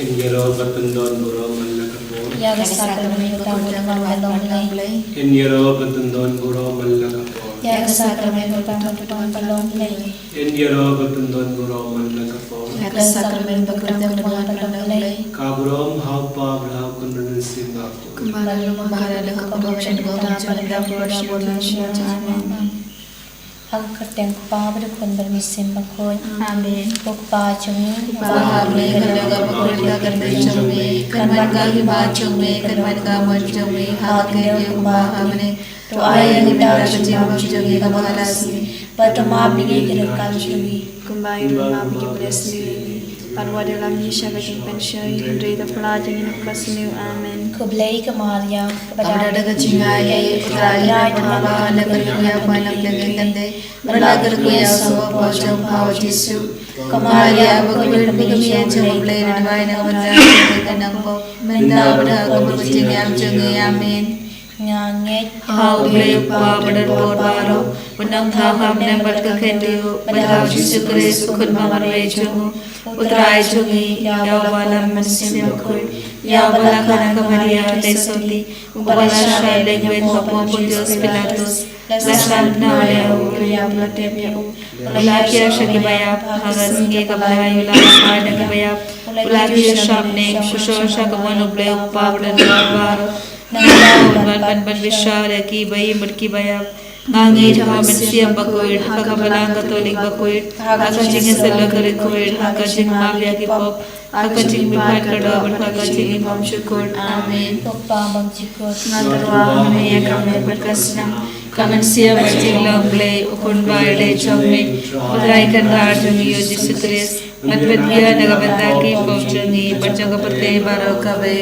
Enyero batundon buro malakapo. Yaga sakramento tamu palong lay. Enyero batundon buro malakapo. Yaga sakramento tamu palong lay. Enyero batundon buro malakapo. Yaga sakramento tamu palong lay. Kaburom haupa blau kunrun simba. Kembali membahagia kepada kita pada bulan Amin. Angkat yang kepada pun bermisim bakul. Amin. Bapa cumi. Bahagia kepada keluarga kami. Keluarga kami, keluarga kami. Hakinya bahagia. Doa yang kita berjumpa kami kebalasi. Pertama bagi kita kami. Kembali rumah bagi berasli. Parwa dalam Yesus kajing pensyai. Indri terpelah jengin pasniu. Amin. Kublai ke Maria. Kepada kecingaya. Putraya Tuhan negerinya panang dengan kande. Berlagar kuya semua pojok hawa Yesus. Kemaria berkulit pemikiran jauh belai dan baik nak berjalan dengan nampak. Menda berhak berkucing yang jengi. Amin. Ngangit. Hau belai upah berdor baru. Menang thaham dan berkekendu. Berhak Yesus Kristus kun mengarwai jengu. Putra jungi ya balam mesim bakul ya balakana kamaria tesoti ubala syai lengwet papo Pontius Pilatus lasam nawaya ya platem ya ulakia shakibaya hagas nge kabayu la pada kibaya ulakia shamne shusho shakamanu ble upabdan barbar nangau ban vishara ki bayi mudki baya Nangit ha mensiam bakuir ha kabalang katolik bakuir ha kajing selakari kuir ha kajing mafia ki pop ha kajing mipat kada ha kajing imam syukur. Amin. Papa bang cikut. Ngatarwa kami ya kami berkasna kami siap kajing longle ukun baile chome udrai kandar jungi Yesus Kristus matbetya nagabanda ki pop jungi berjaga pate baro kabe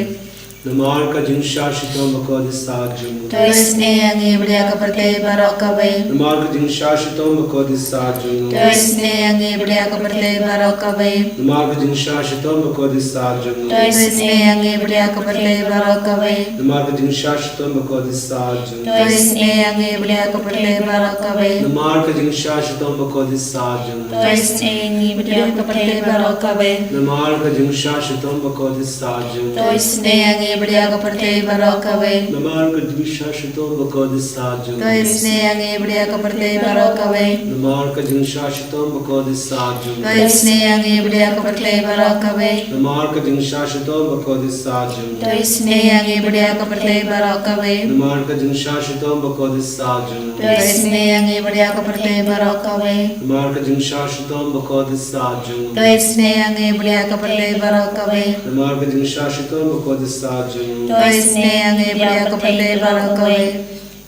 Namar ka jing shashito makodi sajum. Tuisne yang iblia keperti barokabe. Namar ka jing shashito makodi sajum. Tuisne yang iblia keperti barokabe. Namar ka jing shashito makodi sajum. Tuisne yang iblia keperti barokabe. Namar ka jing shashito makodi sajum. Tuisne yang iblia keperti barokabe. Namar ka jing shashito makodi sajum. Tuisne yang iblia keperti barokabe. Namar ka jing shashito makodi sajum. Tuisne yang iblia keperti barokabe. Namar ka jing shashito makodi sajum. Tuisne yang iblia keperti barokabe. Namar ka jing shashito makodi sajum. Tuisne yang iblia keperti barokabe. Namar ka jing shashito makodi sajum. Tuisne yang iblia keperti barokabe. Namar ka jing shashito makodi sajum. Tuisne yang iblia keperti barokabe. Namar ka jing shashito makodi sajum. Tuisne yang iblia keperti barokabe. Namar ka jing shashito makodi sajum. Tuisne yang iblia keperti barokabe.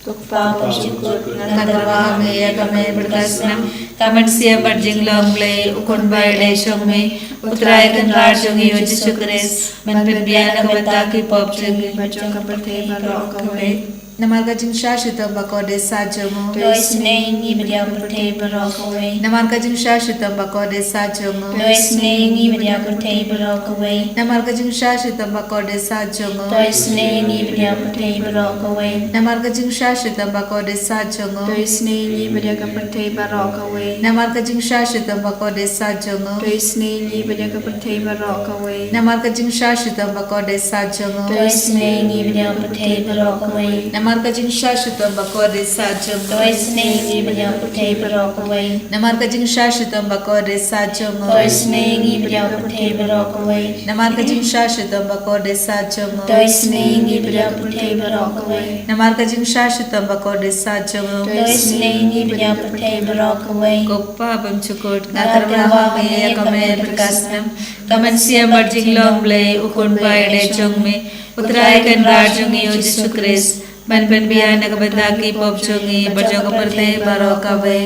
Papa bang cikut. Ngatarwa kami ya kami berkasna kami siap berjing longle ukun baile chome utrai kandar jungi Yesus Kristus menpembiana kebataki pop jungi berjaga pate barokabe. Namar kajing shashita bakode sajomo. Tuisne iblia pate barokawe. Namar kajing shashita bakode sajomo. Tuisne iblia pate barokawe. Namar kajing shashita bakode sajomo. Tuisne iblia pate barokawe. Namar kajing shashita bakode sajomo. Tuisne iblia keperti barokawe. Namar kajing shashita bakode sajomo. Tuisne iblia keperti barokawe. Namar kajing shashita bakode sajomo. Tuisne iblia pate barokawe. Namar kajing shashita bakode sajomo. Tuisne iblia pate barokawe. Namar kajing shashita bakode sajomo. Tuisne iblia pate barokawe. Namar kajing shashita bakode sajomo. Tuisne iblia pate barokawe. Namar kajing shashita bakode sajomo. Tuisne iblia pate barokawe. Goppa bang cukut ngatarwa kami ya kami berkasna kami siap berjing longle ukun baile chome utrai kandar jungi Yesus Kristus menpembiana kebataki pop jungi berjaga pate barokabe.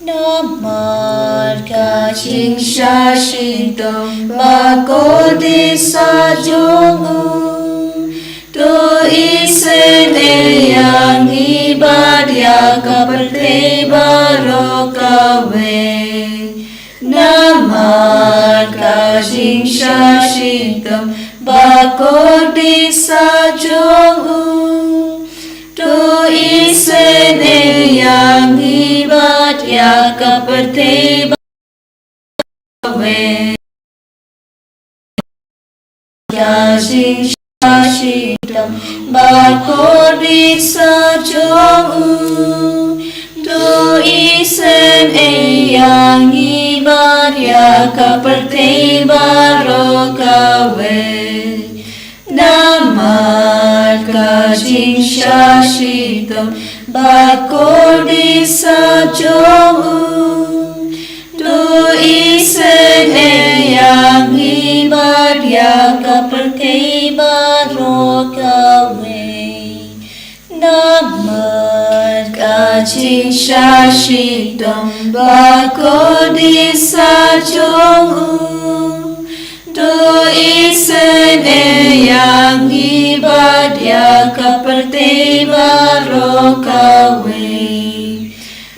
Namar kajing Shashito bakode sajomo tu isene yang ibadah keperti barokabe. Namar kajing Shashito bakode sajomo tu isene yang ibadah keperti barokabe. jing shashi bakodi sajongu tu isen yang ibadah kaperti barokawe namar kajing shashitam bakodi sajongu tu isen yang ibadah kaperti barokawe namar kajing shashitam bakodi sajongu tu isen yang ibadah kaperti barokawe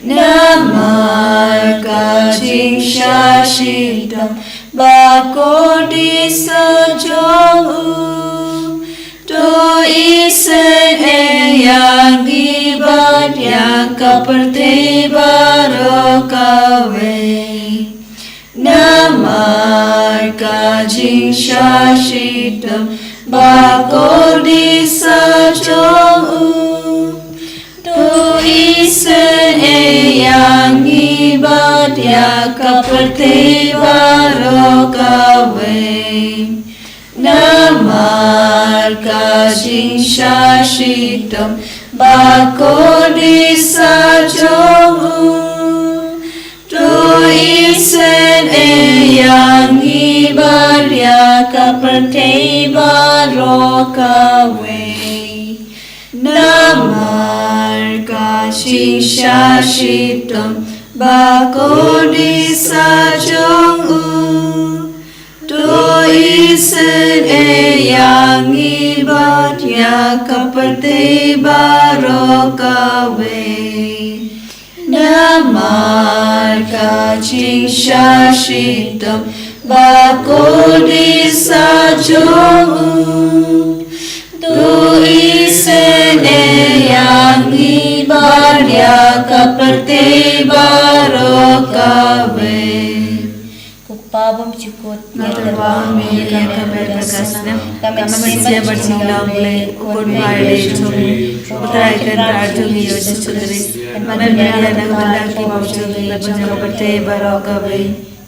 namar kajing shashitam bakodi sajongu tu isen yang ibadah kaperti barokawe namar kajing shashitam bakodi sajongu tu isen yang ibadah kaperti barokawe namar kajing shashitam bakodi sajongu tu isen yang ibadah kaperti barokawe namar kajing shashitam bakodi sajongu tu isen yang ibadah kaperti barokawe namar kajing shashitam bakodi sajongu tu isen yang ibadah kaperti barokawe Kupabam cukut Ngatawang yang kami berkasna kami manusia bersilang boleh ukun baile cumi utrai kentar cumi yosi sudri mananya nagmanda ki bau cumi berjang berte barokawe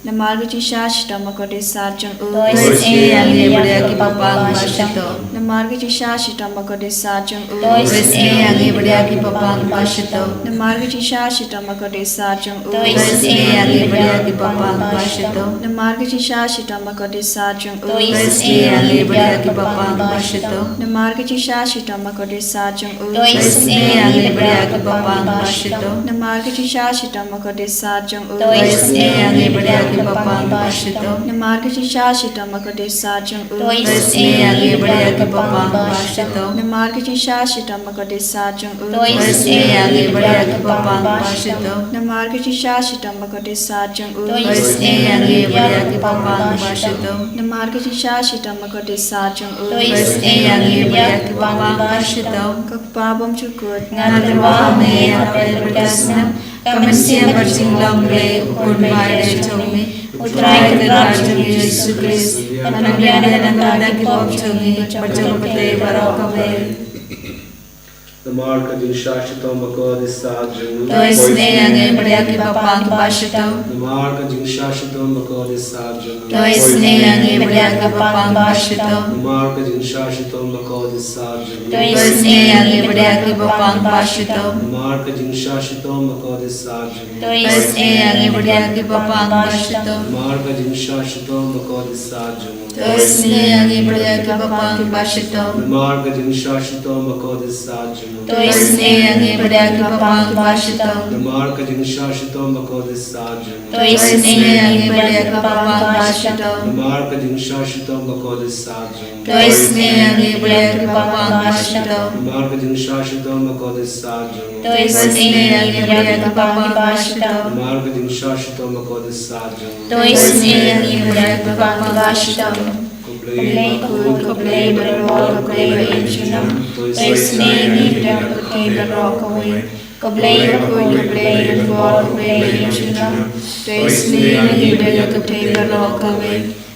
Namarga Shashita Makode Sarjang U. Tois yang ibadah ki papang masyito. Namarga Shashita Makode Sarjang U. Tois yang ibadah ki papang masyito. Namarga Shashita Makode Sarjang U. Tois yang ibadah ki papang masyito. Namarga Shashita Makode Sarjang U. Tois yang ibadah ki papang masyito. Namarga Shashita Makode Sarjang U. Tois yang ibadah ki papang masyito. Namarga Shashita Makode Sarjang U. Tois yang ibadah ki papang masyito. Namarga Shashita Makode Sarjang U. Tois yang ibadah ki papang masyito. Namarga Shashita Makode Sarjang U. Tois yang ibadah ki papang masyito. Namarga Shashita Makode Sarjang U. Tois yang ibadah ki papang masyito. Namarga Shashita Makode Sarjang U. Tois yang ibadah ki papang masyito. Kakpabam Chukut Ngatawang yang kami berkasna kami siap bersilang boleh ukun baile cumi utrai kentar cumi Yesus Kristus mananya nagmanda ki bau cumi berjang berte barokawe namar kajing shashitam bakodi sajongu Tois yang ibadah ki papang masyito. namar kajing shashitam bakodi sajongu Tois yang ibadah ki papang masyito. namar kajing shashitam bakodi sajongu Tois yang ibadah ki papang masyito. namar kajing shashitam bakodi sajongu Tois yang ibadah ki papang masyito. namar kajing shashitam bakodi sajongu Tois yang ibadah ki papang masyito. namar kajing shashitam bakodi sajongu Tois yang ibadah ki papang masyito. namar kajing shashitam bakodi sajongu Tois yang ibadah ki papang masyito. namar kajing shashitam bakodi sajongu Tois yang ibadah ki papang masyito. namar kajing shashitam bakodi sajongu Tois yang ibadah ki papang masyito. namar kajing shashitam bakodi sajongu Tois yang ibadah ki papang masyito. Koblay pakul koblay berwal koblay inchunam Tois yang ibadah koblay barokawe Koblay pakul koblay berwal koblay inchunam Tois yang ibadah koblay barokawe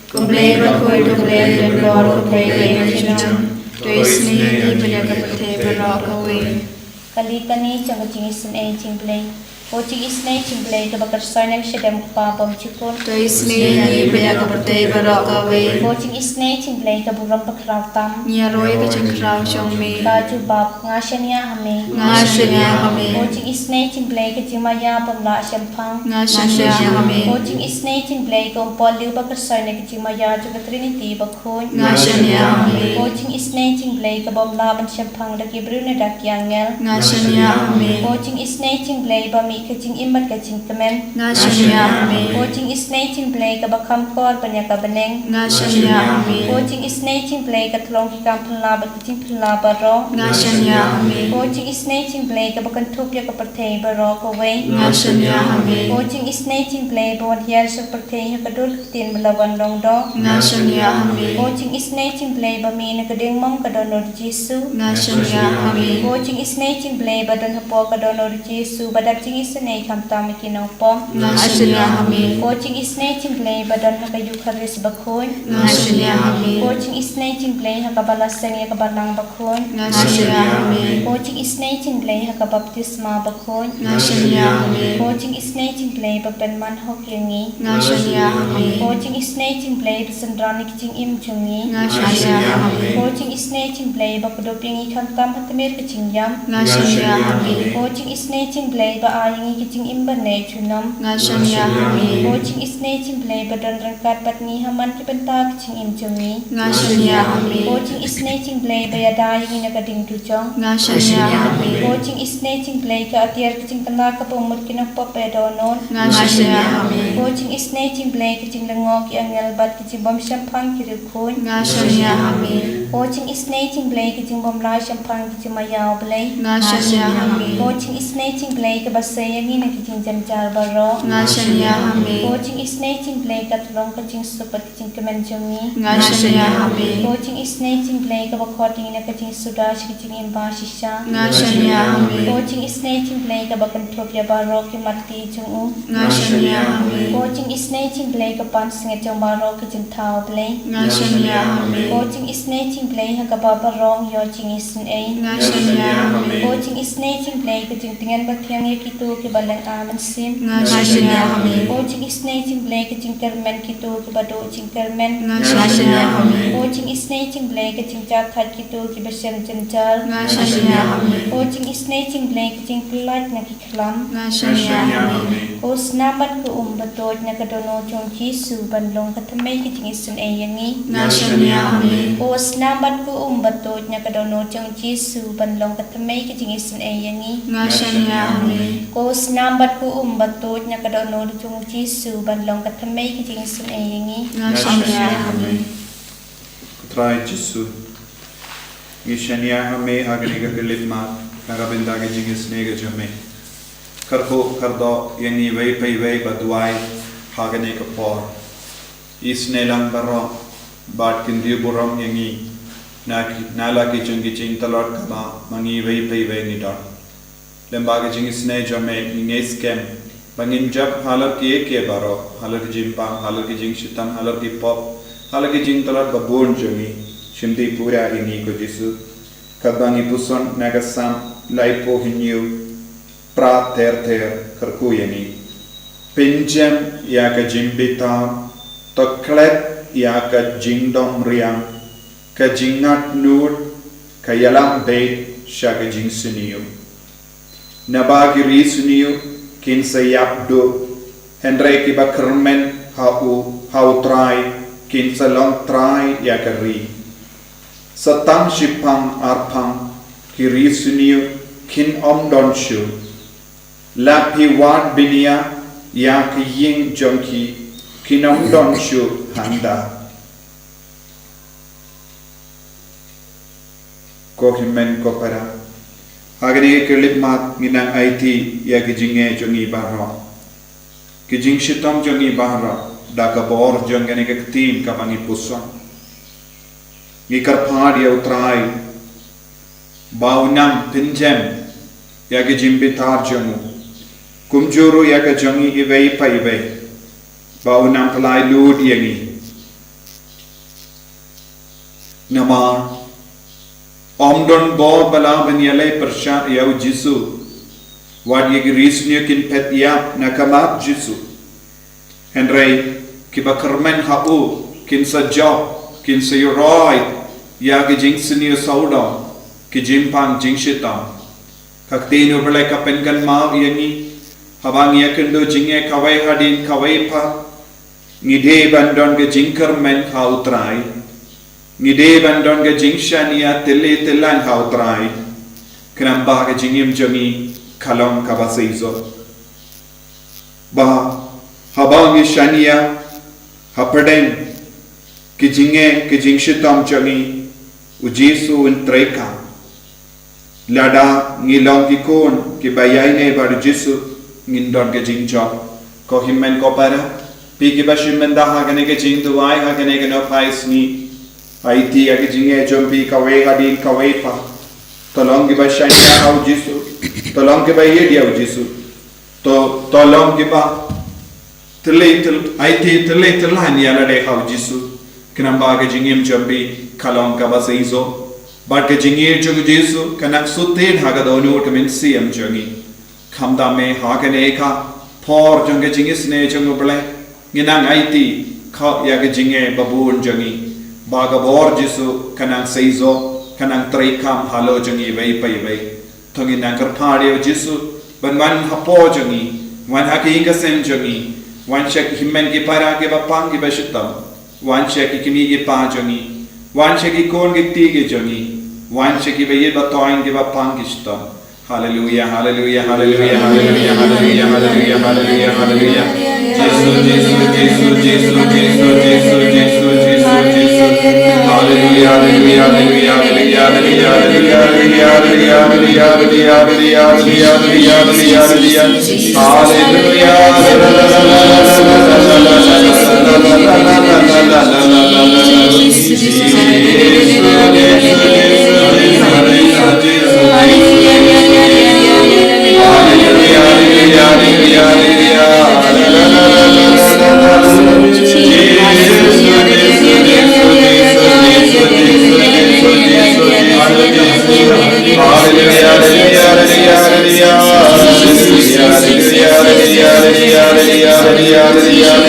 kumplay bakoi kumplay dan lor kumplay kailangan Tuisni di penyakit berakawi. Kalitani jangkacing isin cingplay. Coaching isnay cingplay kabakar soinang syadam kupapam cikun. Tuisni di penyakit berakawi. Coaching isnay cingplay kaburam pakrautam. Nyaroi kecingkrau congmi. Baju bab ngashania hame. Ngashania kami. Coaching isnay cingplay kecimaya pemla syampang. Ngashania kami. Coaching isnay cingplay kumpol liu bakar soinang kecimaya juga trinity bakun. Ngashania kami. Coaching isnay cingplay kabom laban syampang daki brune daki angel. Ngashania kami. Coaching isnay cingplay bami kecing imbat kecing temen. Ngashania kami. Coaching isnay cingplay kabakam kor banyak kabeneng. Ngashania kami. Coaching isnay cingplay katulong kikam penlabat kecing penlabat ro. Ngashania kami. Coaching isnay cingplay kabakan tupya kapertay baro kowe. Ngashania kami. Coaching isnay cingplay bawan hiar sepertay hakadul ketin belawan dong do. Ngashania kami. Coaching isnay cingplay bami nakadeng mong kadonor Jesu. Ngashania kami. Coaching isnay cingplay badan hapo kadonor Jesu badap cing isnay kamtam ikinong pom. Ngashania kami. Coaching isnay cingplay badan hakayu karis bakun. Ngashania kami. Coaching isnay cingplay hakabalasang yakabalang bakun. Ngashania kami. Coaching isnay cingplay hakabaptisma bakun. Ngashania kami. Coaching isnay cingplay bapenman hokyangi. Ngashania kami. Coaching isnay cingplay basendranik cing im jungi. Ngashania kami. Coaching isnay cingplay bakudop yang ikan tam hatamir kecing yam. Ngashania kami. Coaching isnay cingplay ba ayangi kecing imbane chunam. Ngashania kami. Coaching isnay cingplay badan rangkat patni haman kibenta kecing im jungi. Ngashania kami. Coaching isnay cingplay bayada yang inakading tujong. Ngashania kami. Coaching isnay cingplay ka atiar kecing tanda ka pumut kinapop pedonon. Ngashania kami. Coaching isnay cingplay kecing lengok yang ngelbat kecing bom syampang kirikun. Ngashania kami. Coaching isnay cingplay kecing bom la syampang kecing mayaw blay. Ngashania kami. Coaching isnay cingplay ka basay yang ina kecing jamjar baro. Ngashania kami. Coaching isnay cingplay ka tulong kecing supat kecing kemenjongi. Ngashania kami. Coaching isnay cingplay ka bakoting ina kecing sudash kecing imba shisha. Ngashania kami. Coaching isnay cingplay ka bakantrop ya baro ki mati jungu. Ngashania kami. Coaching isnay cingplay ka pansing jong baro kecing tau blay. Ngashania kami. Coaching isnay cingplay ha ka babarong yo cing isin ay. Ngashania kami. Coaching isnay cingplay kecing tingan batyang ya kitu ki balang aman sin. Ngashania kami. Coaching isnay cingplay kecing kermen kitu ki bado cing kermen. Ngashania kami. Coaching isnay cingplay kecing jathat kitu ki bersem jenjar. Ngashania kami. Coaching isnay cingplay kecing pelat na ki klam. Ngashania kami. Os namat ko batod na kadono chong Jesu banlong katamay kecing isun ay yangi. Ngashania kami. Os namat ko batod na kadono chong Jesu banlong katamay kecing isun ay yangi. Ngashania kami. Os namat ko batod na kadono chong Jesu banlong katamay kecing isun ay yangi. Ngashania kami. Try Jesu. Ngishania hame agni ka kilitma karabinda ke jingis nega jame. Karho kardo yani wei pai wei badwai hagane ka por. Isne lang baro bat kindi buram yani nala ki jungi jing talot kama mangi wei pai wei ni dar. Lemba ke jingis ne jame nges kem bangin jab halat ke baro halat jimpang halat jing shitam halat pop halat jing talot ka bon jungi shimdi pura ini ko Jesu kabangi puson nagasam laipo hinyu pra ter karku yani pinjam ya ka jimbita toklet ya ka jingdom riang ka jingat nur ka yalam bait sha ka jing suniu nabagi ri suniu kin sayapdo hendrai ki bakrmen hau trai kin salong trai ya ka ri satang shipang arpang kiri suniu kin omdonshu lapi wat binia ya ki ying jonki kin omdonshu handa ko himen ko para agni kelip mat minang IT ya ki jinge jongi bahro ki jing shitam jongi bahro da ka bor jongene ke tin ka bangi puson Ngikar phad ya utrai baunam pinjem ya ke jimbitar jamu kumjuru ya ke jangi iwei pa iwei baunam palai lud yangi Namar Omdon bo bala benyale persya yau Jisu Wad ye girisnya kin pet yap nakamap Jisu Henry kiba kermen hau kin sajab kin sayuroy ya ki jing senior sauda ki jimpang jing shita Kaktino bala kapenkan ma yangi habang yakendo jinge kawai hadin kawai pa Ngide bandon ke jingker men hautrai Ngide bandon ke jingshania tele telan hautrai Kenamba ke jingim jami kalong kabasaizo Ba habang shania haperden ke jinge ke jingshitam jami ujisu untreka Lada ngilong kikon ke bayaine bar jisu ngindon ke jingjo ko himmen ko para Piki bashimenda hagane ke jindu ai hagane ke no paisni aiti age jinge jombi kawe hadin kawe pa tolong ke bashanya hau Jisu tolong ke baye dia Jisu to tolong ke ba tel aiti telan ya lade hau Jisu kenamba ke jingem jombi kalong ka basaizo bat ke jinge jog Jisu kanak sutin haga donu ke min siam jongi khamda me hagane ka por jonge jingis ne jongo ble Nginang aiti kau ya ke jinge babun jangi baga bor Jisu kanang seizo kanang trikam halo jangi vei pai vei tongi nang kerpade Jisu ban wan hapo jangi wan haki kasem jangi wan shek himmen ki para ke bapang ki bashitam wan shek kimi ki pa jangi wan shek ki kon ki ti ke jangi wan shek ki vei batoin ki bapang ki shitam Hallelujah, hallelujah, hallelujah, hallelujah, hallelujah, hallelujah, hallelujah, hallelujah. Jesus, Jesus, Jesus, Jesus, Jesus, Jesus, Jesus, Jesus, Jesus. Hallelujah, hallelujah, hallelujah, hallelujah, hallelujah, hallelujah, hallelujah, hallelujah,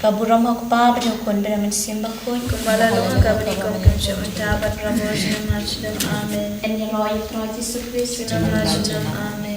Kaburam aku pa berukun beramin simbang kun Kumala lung kabini kong kumsya untapat ramos ng Hashem. Amen. and the Lord Yesu Kristus Sinang Hashem. Amen.